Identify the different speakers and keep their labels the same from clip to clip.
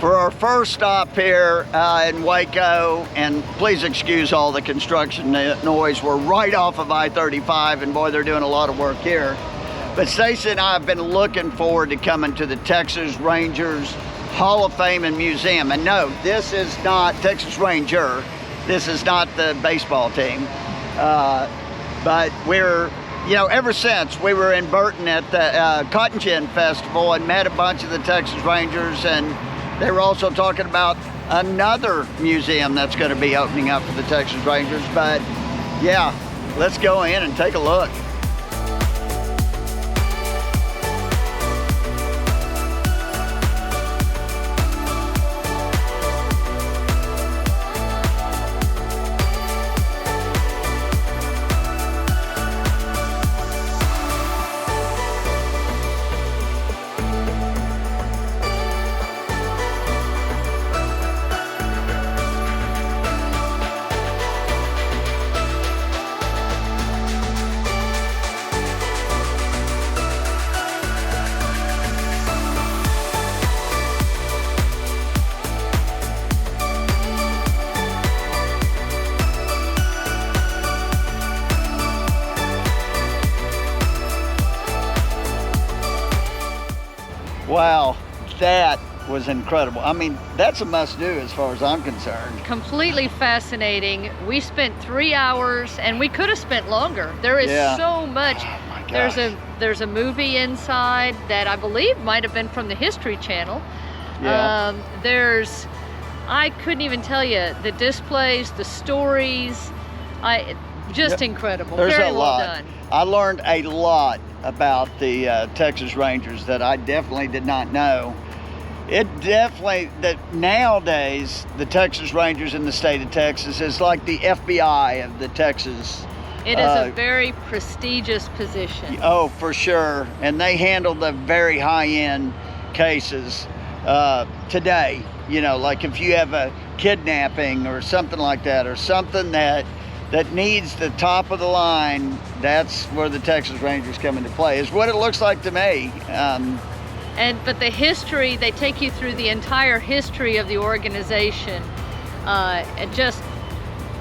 Speaker 1: For our first stop here in Waco, and please excuse all the construction noise, we're right off of I-35, and boy, they're doing a lot of work here. But Stacey and I have been looking forward to coming to the Texas Rangers Hall of Fame and Museum. And no, this is not Texas Ranger. This is not the baseball team. But we're, you know, ever since we were in Burton at the Cotton Gin Festival and met a bunch of the Texas Rangers, and they were also talking about another museum that's going to be opening up for the Texas Rangers. But yeah, let's go in and take a look. Wow, that was incredible. I mean, that's a must-do as far as I'm concerned.
Speaker 2: Completely fascinating. We spent 3 hours, and we could have spent longer. There is so much.
Speaker 1: Oh my gosh.
Speaker 2: There's a movie inside that I believe might have been from the History Channel.
Speaker 1: Yeah.
Speaker 2: I couldn't even tell you the displays, the stories. Incredible.
Speaker 1: There's
Speaker 2: Very
Speaker 1: a
Speaker 2: well
Speaker 1: lot.
Speaker 2: done.
Speaker 1: I learned a lot about the Texas Rangers that I definitely did not know. That nowadays, the Texas Rangers in the state of Texas is like the FBI of the Texas.
Speaker 2: It is a very prestigious position.
Speaker 1: Oh, for sure. And they handle the very high-end cases today. You know, like if you have a kidnapping or something like that, or something that needs the top of the line, that's where the Texas Rangers come into play, is what it looks like to me.
Speaker 2: But the history, they take you through the entire history of the organization. Just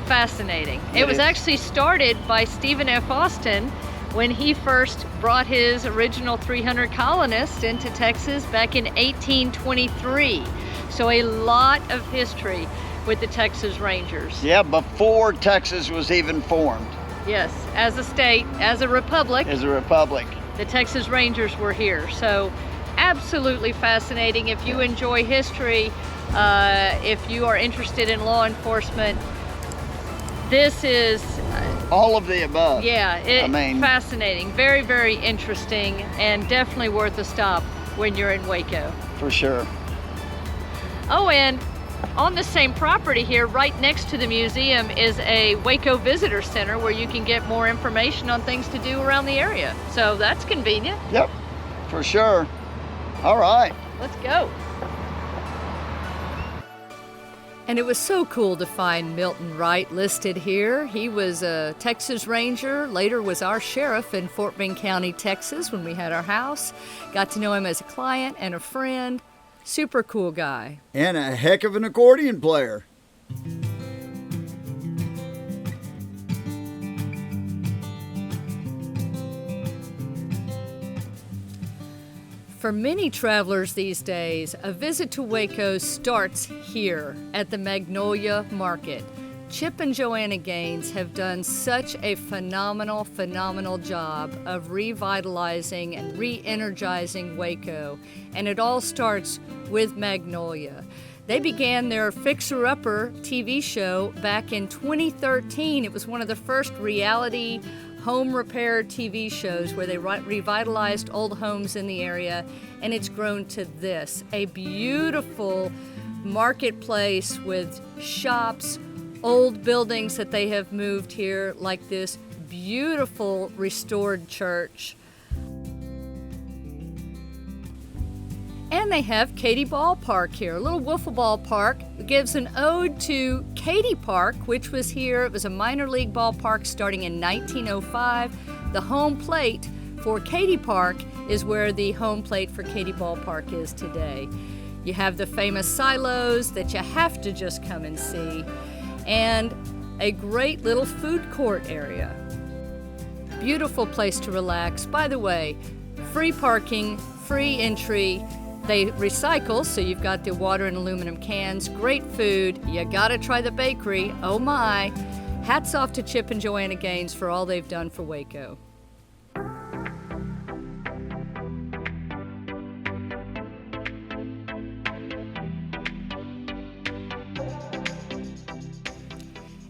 Speaker 2: fascinating. It was actually started by Stephen F. Austin when he first brought his original 300 colonists into Texas back in 1823. So a lot of history with the Texas Rangers.
Speaker 1: Yeah, before Texas was even formed.
Speaker 2: Yes, as a state, as a republic.
Speaker 1: As a republic.
Speaker 2: The Texas Rangers were here. So absolutely fascinating. If you enjoy history, if you are interested in law enforcement, this is...
Speaker 1: all of the above.
Speaker 2: Yeah, fascinating. Very, very interesting, and definitely worth a stop when you're in Waco.
Speaker 1: For sure.
Speaker 2: Oh, and on the same property here, right next to the museum, is a Waco Visitor Center where you can get more information on things to do around the area. So that's convenient.
Speaker 1: Yep, for sure. All right.
Speaker 2: Let's go.
Speaker 3: And it was so cool to find Milton Wright listed here. He was a Texas Ranger, later was our sheriff in Fort Bend County, Texas, when we had our house. Got to know him as a client and a friend. Super cool guy.
Speaker 1: And a heck of an accordion player.
Speaker 3: For many travelers these days, a visit to Waco starts here at the Magnolia Market. Chip and Joanna Gaines have done such a phenomenal job of revitalizing and re-energizing Waco, and it all starts with Magnolia. They began their Fixer Upper TV show back in 2013. It was one of the first reality home repair TV shows where they revitalized old homes in the area, and it's grown to this, a beautiful marketplace with shops, old buildings that they have moved here, like this beautiful restored church. And And they have Katy Ballpark here, a little wiffle ball park. It gives an ode to Katy Park, which was here. It was a minor league ballpark starting in 1905. The home plate for Katy Park is where the home plate for Katy Ballpark is today. You have the famous silos that you have to just come and see, and a great little food court area. Beautiful place to relax. By the way, free parking, free entry. They recycle, so you've got the water and aluminum cans. Great food. You gotta try the bakery. Oh my. Hats off to Chip and Joanna Gaines for all they've done for Waco.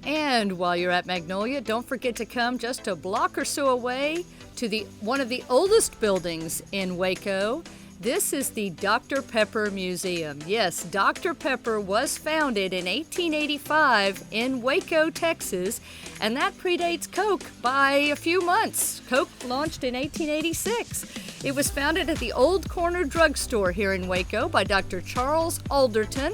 Speaker 3: And while you're at Magnolia, don't forget to come just a block or so away to one of the oldest buildings in Waco. This is the Dr. Pepper Museum. Yes, Dr. Pepper was founded in 1885 in Waco, Texas, and that predates Coke by a few months. Coke launched in 1886. It was founded at the Old Corner Drugstore here in Waco by Dr. Charles Alderton.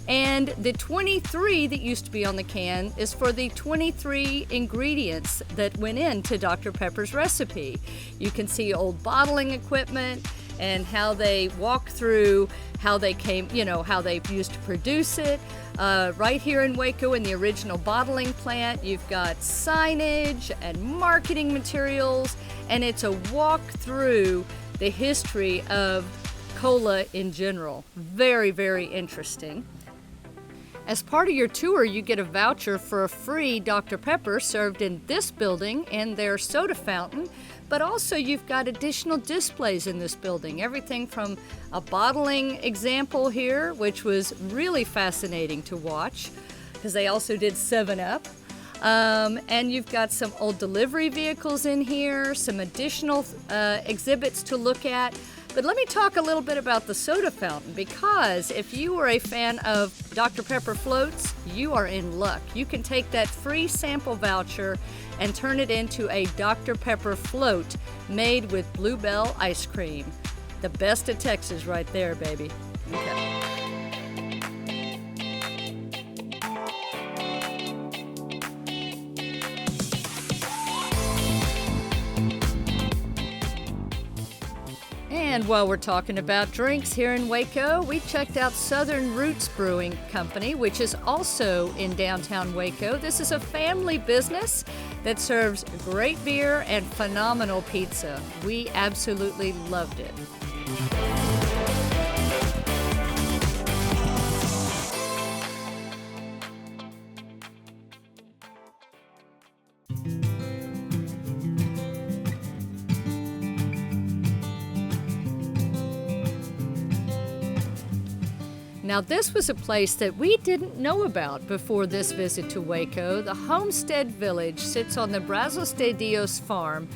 Speaker 3: And the 23 that used to be on the can is for the 23 ingredients that went into Dr. Pepper's recipe. You can see old bottling equipment and how they walk through how they came, how they used to produce it. Right here in Waco in the original bottling plant, you've got signage and marketing materials, and it's a walk through the history of cola in general. Very, very interesting. As part of your tour, you get a voucher for a free Dr. Pepper served in this building and their soda fountain, but also you've got additional displays in this building. Everything from a bottling example here, which was really fascinating to watch, because they also did 7-Up. And you've got some old delivery vehicles in here, some additional exhibits to look at. But let me talk a little bit about the soda fountain, because if you are a fan of Dr. Pepper floats, you are in luck. You can take that free sample voucher and turn it into a Dr. Pepper float made with Bluebell ice cream. The best of Texas right there, baby. Okay. And while we're talking about drinks here in Waco, we checked out Southern Roots Brewing Company, which is also in downtown Waco. This is a family business that serves great beer and phenomenal pizza. We absolutely loved it. Now, this was a place that we didn't know about before this visit to Waco. The Homestead Village sits on the Brazos de Dios farm,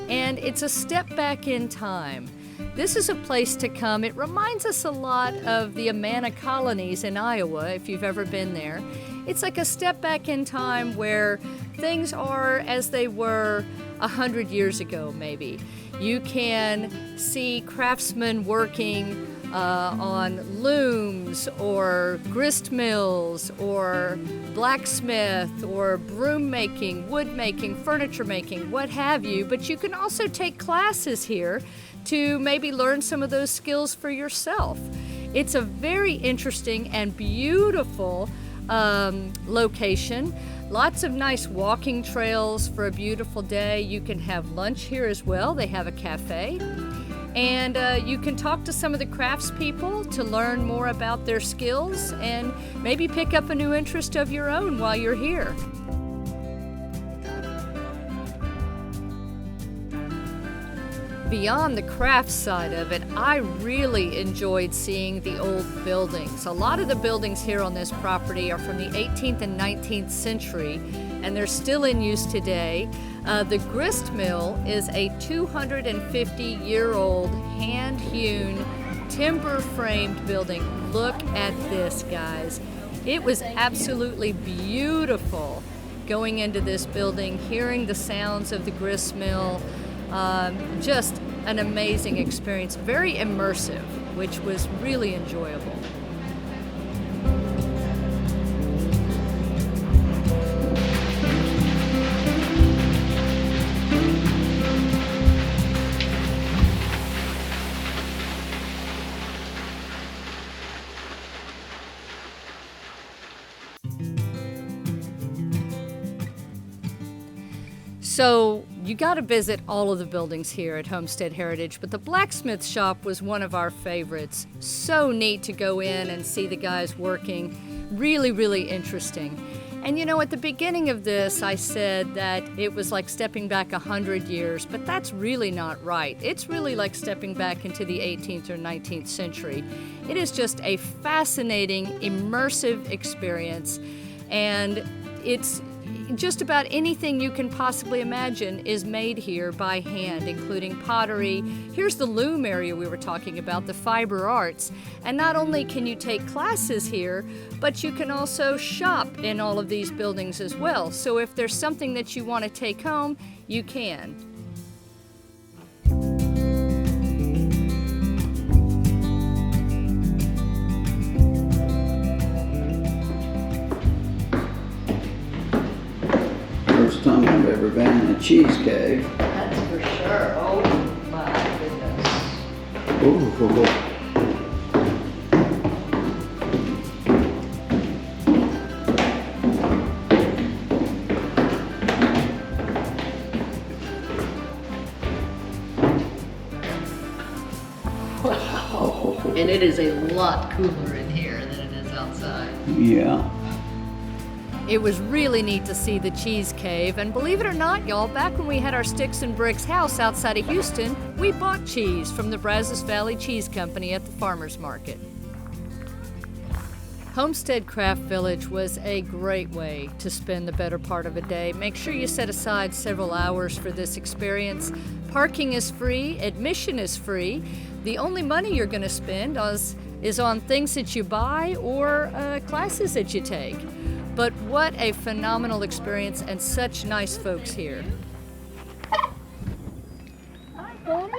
Speaker 3: and it's a step back in time. This is a place to come. It reminds us a lot of the Amana colonies in Iowa, if you've ever been there. It's like a step back in time where things are as they were 100 years ago, maybe. You can see craftsmen working on looms or grist mills or blacksmith or broom making, wood making, furniture making, what have you. But you can also take classes here to maybe learn some of those skills for yourself. It's a very interesting and beautiful location. Lots of nice walking trails for a beautiful day. You can have lunch here as well. They have a cafe. And you can talk to some of the craftspeople to learn more about their skills and maybe pick up a new interest of your own while you're here. Beyond the craft side of it, I really enjoyed seeing the old buildings. A lot of the buildings here on this property are from the 18th and 19th century, and they're still in use today. The grist mill is a 250-year-old hand-hewn, timber-framed building. Look at this, guys. It was absolutely beautiful going into this building, hearing the sounds of the grist mill. Just an amazing experience, very immersive. which was really enjoyable. So you got to visit all of the buildings here at Homestead Heritage, but the blacksmith shop was one of our favorites. So neat to go in and see the guys working. Really, really interesting. And you know, at the beginning of this, I said that it was like stepping back 100 years, but that's really not right. It's really like stepping back into the 18th or 19th century. It is just a fascinating, immersive experience, and it's just about anything you can possibly imagine is made here by hand, including pottery. Here's the loom area we were talking about, the fiber arts. And not only can you take classes here, but you can also shop in all of these buildings as well. So if there's something that you want to take home, you can.
Speaker 1: First time I've ever been in a cheese cave.
Speaker 2: That's for sure. Oh my goodness.
Speaker 1: Ooh.
Speaker 2: Wow. And it is a lot cooler in here than it is outside.
Speaker 1: Yeah.
Speaker 3: It was really neat to see the cheese cave, and believe it or not, y'all, back when we had our Sticks and Bricks house outside of Houston, we bought cheese from the Brazos Valley Cheese Company at the farmer's market. Homestead Craft Village was a great way to spend the better part of a day. Make sure you set aside several hours for this experience. Parking is free, admission is free. The only money you're going to spend is on things that you buy or classes that you take. But what a phenomenal experience, and such nice folks here. Hi, Bonnie.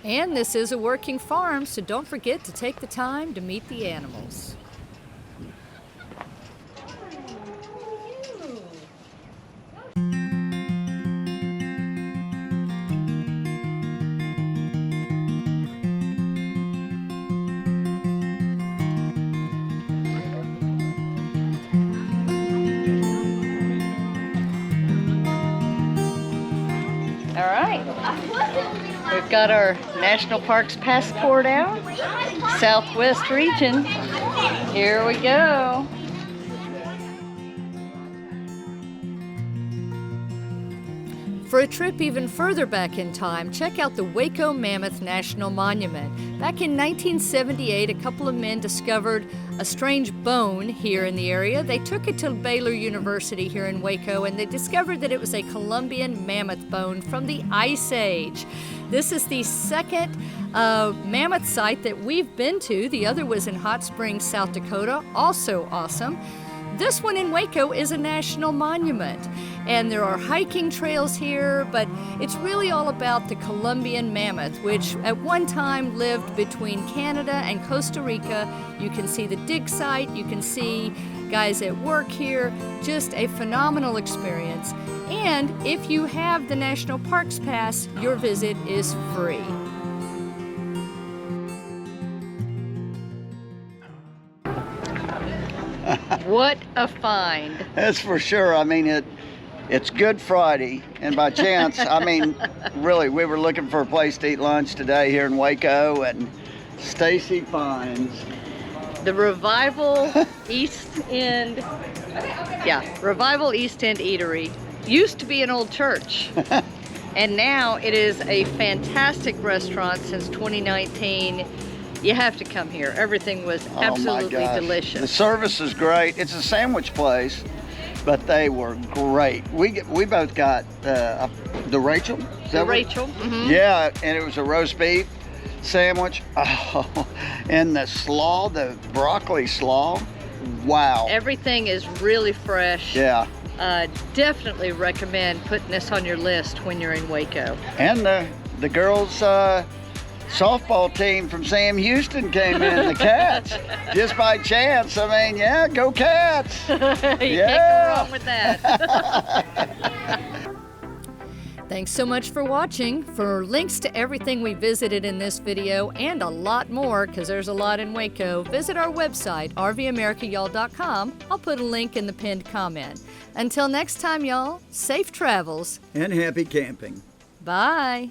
Speaker 3: And this is a working farm, so don't forget to take the time to meet the animals.
Speaker 2: We've got our National Parks passport out. Southwest region. Here we go.
Speaker 3: For a trip even further back in time, check out the Waco Mammoth National Monument. Back in 1978, a couple of men discovered a strange bone here in the area. They took it to Baylor University here in Waco, and they discovered that it was a Columbian mammoth bone from the Ice Age. This is the second mammoth site that we've been to. The other was in Hot Springs, South Dakota, also awesome. This one in Waco is a national monument, and there are hiking trails here, but it's really all about the Columbian mammoth, which at one time lived between Canada and Costa Rica. You can see the dig site, you can see guys at work here, just a phenomenal experience. And if you have the National Parks Pass, your visit is free.
Speaker 2: What a find.
Speaker 1: That's for sure. I mean, it's Good Friday, and by chance, I mean, really, we were looking for a place to eat lunch today here in Waco, and Stacy finds
Speaker 2: the Revival East End, Revival East End Eatery. Used to be an old church, and now it is a fantastic restaurant since 2019. You have to come here. Everything was absolutely delicious.
Speaker 1: The service is great. It's a sandwich place, but they were great. We both got the Rachel.
Speaker 2: The Rachel. Mm-hmm.
Speaker 1: Yeah, and it was a roast beef sandwich. Oh, and the slaw, the broccoli slaw. Wow.
Speaker 2: Everything is really fresh.
Speaker 1: Yeah.
Speaker 2: Definitely recommend putting this on your list when you're in Waco.
Speaker 1: And the girls softball team from Sam Houston came in, the Cats, just by chance. I mean, yeah, go Cats.
Speaker 2: You can't go wrong with that.
Speaker 3: Thanks so much for watching. For links to everything we visited in this video and a lot more, because there's a lot in Waco, visit our website, rvamericayall.com. I'll put a link in the pinned comment. Until next time, y'all, safe travels.
Speaker 1: And happy camping.
Speaker 3: Bye.